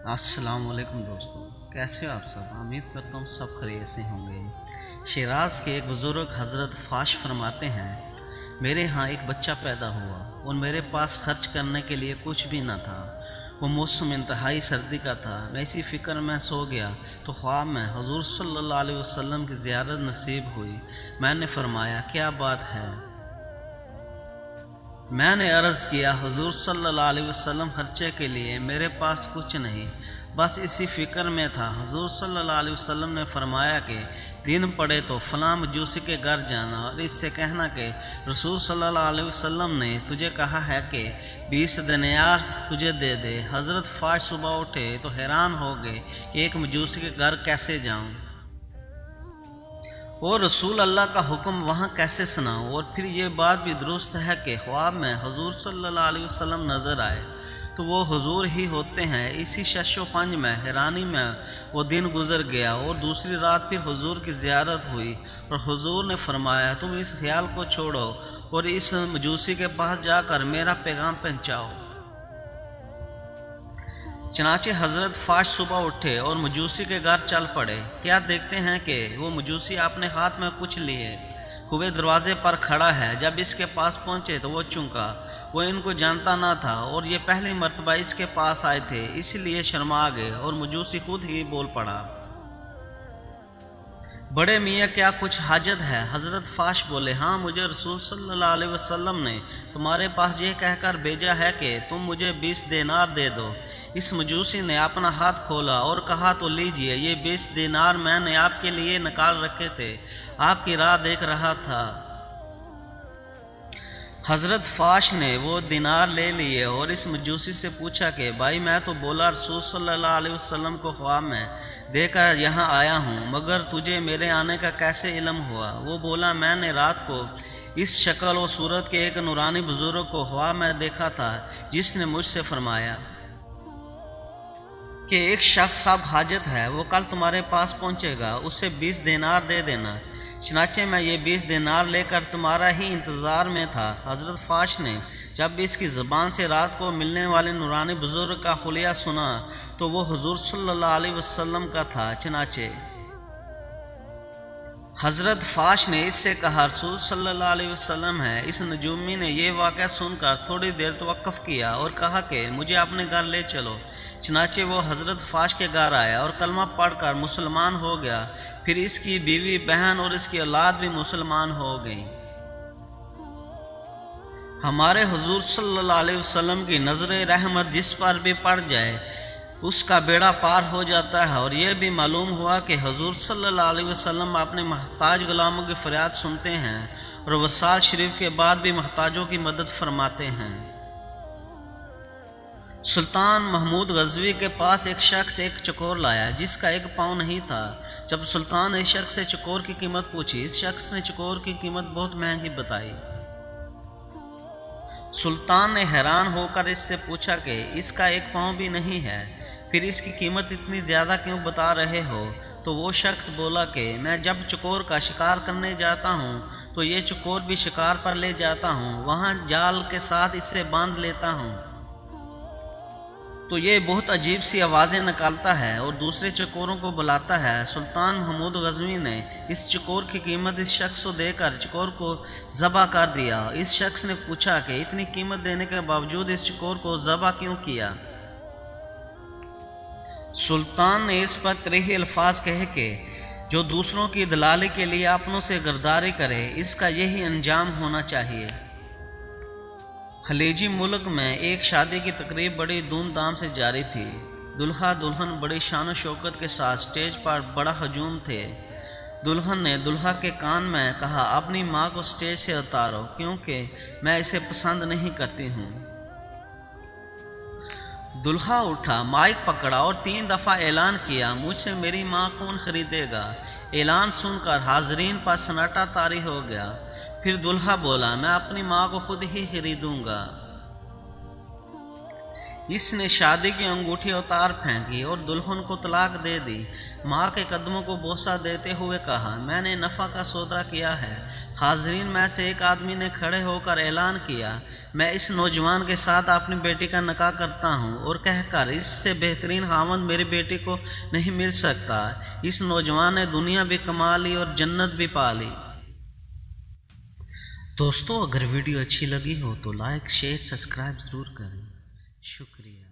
السلام علیکم دوستو، کیسے ہو آپ سب؟ امید کرتا ہوں سب خیریت سے ہوں گے۔ شیراز کے ایک بزرگ حضرت فاش فرماتے ہیں، میرے ہاں ایک بچہ پیدا ہوا اور میرے پاس خرچ کرنے کے لیے کچھ بھی نہ تھا۔ وہ موسم انتہائی سردی کا تھا۔ میں اسی فکر میں سو گیا تو خواب میں حضور صلی اللہ علیہ وسلم کی زیارت نصیب ہوئی۔ میں نے فرمایا، کیا بات ہے؟ میں نے عرض کیا، حضور صلی اللہ علیہ وسلم خرچے کے لیے میرے پاس کچھ نہیں، بس اسی فکر میں تھا۔ حضور صلی اللہ علیہ وسلم نے فرمایا کہ دن پڑے تو فلاں مجوسی کے گھر جانا اور اس سے کہنا کہ رسول صلی اللہ علیہ وسلم نے تجھے کہا ہے کہ 20 دینار تجھے دے دے۔ حضرت فاش صبح اٹھے تو حیران ہو گئے کہ ایک مجوسی کے گھر کیسے جاؤں اور رسول اللہ کا حکم وہاں کیسے سناؤں، اور پھر یہ بات بھی درست ہے کہ خواب میں حضور صلی اللہ علیہ وسلم نظر آئے تو وہ حضور ہی ہوتے ہیں۔ اسی شش و پنج میں حیرانی میں وہ دن گزر گیا اور دوسری رات پھر حضور کی زیارت ہوئی اور حضور نے فرمایا، تم اس خیال کو چھوڑو اور اس مجوسی کے پاس جا کر میرا پیغام پہنچاؤ۔ چنانچہ حضرت فاش صبح اٹھے اور مجوسی کے گھر چل پڑے۔ کیا دیکھتے ہیں کہ وہ مجوسی اپنے ہاتھ میں کچھ لیے ہوئے دروازے پر کھڑا ہے۔ جب اس کے پاس پہنچے تو وہ چونکا وہ ان کو جانتا نہ تھا اور یہ پہلی مرتبہ اس کے پاس آئے تھے، اس لیے شرما گئے اور مجوسی خود ہی بول پڑا، بڑے میاں کیا کچھ حاجت ہے؟ حضرت فاش بولے، ہاں، مجھے رسول صلی اللہ علیہ وسلم نے تمہارے پاس یہ کہہ کر بھیجا ہے کہ تم مجھے 20 دینار دے دو۔ اس مجوسی نے اپنا ہاتھ کھولا اور کہا، تو لیجئے، یہ 20 دینار میں نے آپ کے لیے نکال رکھے تھے، آپ کی راہ دیکھ رہا تھا۔ حضرت فاش نے وہ دینار لے لیے اور اس مجوسی سے پوچھا کہ بھائی، میں تو بولا رسول صلی اللہ علیہ وسلم کو خواب میں دے کر یہاں آیا ہوں، مگر تجھے میرے آنے کا کیسے علم ہوا؟ وہ بولا، میں نے رات کو اس شکل و صورت کے ایک نورانی بزرگ کو خواب میں دیکھا تھا جس نے مجھ سے فرمایا کہ ایک شخص اب حاجت ہے، وہ کل تمہارے پاس پہنچے گا، اسے 20 دینار دے دینا۔ چنانچہ میں یہ 20 دینار لے کر تمہارا ہی انتظار میں تھا۔ حضرت فاش نے جب اس کی زبان سے رات کو ملنے والے نورانی بزرگ کا حلیہ سنا تو وہ حضور صلی اللہ علیہ وسلم کا تھا۔ چنانچہ حضرت فاش نے اس سے کہا، رسول صلی اللہ علیہ وسلم ہے۔ اس نجومی نے یہ واقعہ سن کر تھوڑی دیر توقف کیا اور کہا کہ مجھے اپنے گھر لے چلو۔ چنانچہ وہ حضرت فاش کے گھر آیا اور کلمہ پڑھ کر مسلمان ہو گیا۔ پھر اس کی بیوی، بہن اور اس کی اولاد بھی مسلمان ہو گئیں۔ ہمارے حضور صلی اللہ علیہ وسلم کی نظر رحمت جس پر بھی پڑ جائے اس کا بیڑا پار ہو جاتا ہے، اور یہ بھی معلوم ہوا کہ حضور صلی اللہ علیہ وسلم اپنے محتاج غلاموں کی فریاد سنتے ہیں اور وصال شریف کے بعد بھی محتاجوں کی مدد فرماتے ہیں۔ سلطان محمود غزنوی کے پاس ایک شخص ایک چکور لایا جس کا ایک پاؤں نہیں تھا۔ جب سلطان نے اس شخص سے چکور کی قیمت پوچھی، اس شخص نے چکور کی قیمت بہت مہنگی بتائی۔ سلطان نے حیران ہو کر اس سے پوچھا کہ اس کا ایک پاؤں بھی نہیں ہے، پھر اس کی قیمت اتنی زیادہ کیوں بتا رہے ہو؟ تو وہ شخص بولا کہ میں جب چکور کا شکار کرنے جاتا ہوں تو یہ چکور بھی شکار پر لے جاتا ہوں، وہاں جال کے ساتھ اسے باندھ لیتا ہوں تو یہ بہت عجیب سی آوازیں نکالتا ہے اور دوسرے چکوروں کو بلاتا ہے۔ سلطان محمود غزنوی نے اس چکور کی قیمت اس شخص کو دے کر چکور کو ذبح کر دیا۔ اس شخص نے پوچھا کہ اتنی قیمت دینے کے باوجود اس چکور کو ذبح کیوں کیا؟ سلطان نے اس پر تریہی الفاظ کہے کہ جو دوسروں کی دلالی کے لیے اپنوں سے غداری کرے، اس کا یہی انجام ہونا چاہیے۔ خلیجی ملک میں ایک شادی کی تقریب بڑی دھوم دھام سے جاری تھی۔ دلہا دلہن بڑی شان و شوکت کے ساتھ سٹیج پر بڑا ہجوم تھے۔ دلہن نے دلہا کے کان میں کہا، اپنی ماں کو سٹیج سے اتارو کیونکہ میں اسے پسند نہیں کرتی ہوں۔ دلہا اٹھا، مائک پکڑا اور 3 دفعہ اعلان کیا، مجھ سے میری ماں کون خریدے گا؟ اعلان سن کر حاضرین پر سناٹا طاری ہو گیا۔ پھر دلہا بولا، میں اپنی ماں کو خود ہی خریدوں گا۔ اس نے شادی کی انگوٹھی اتار پھینکی اور دلہن کو طلاق دے دی۔ ماں کے قدموں کو بوسہ دیتے ہوئے کہا، میں نے نفع کا سودا کیا ہے۔ حاضرین میں سے ایک آدمی نے کھڑے ہو کر اعلان کیا، میں اس نوجوان کے ساتھ اپنی بیٹی کا نکاح کرتا ہوں، اور کہہ کر اس سے بہترین خاوند میری بیٹی کو نہیں مل سکتا۔ اس نوجوان نے دنیا بھی کما لی اور جنت بھی پا لی۔ دوستو، اگر ویڈیو اچھی لگی ہو تو لائک، شیئر، سبسکرائب ضرور کریں۔ شکریہ۔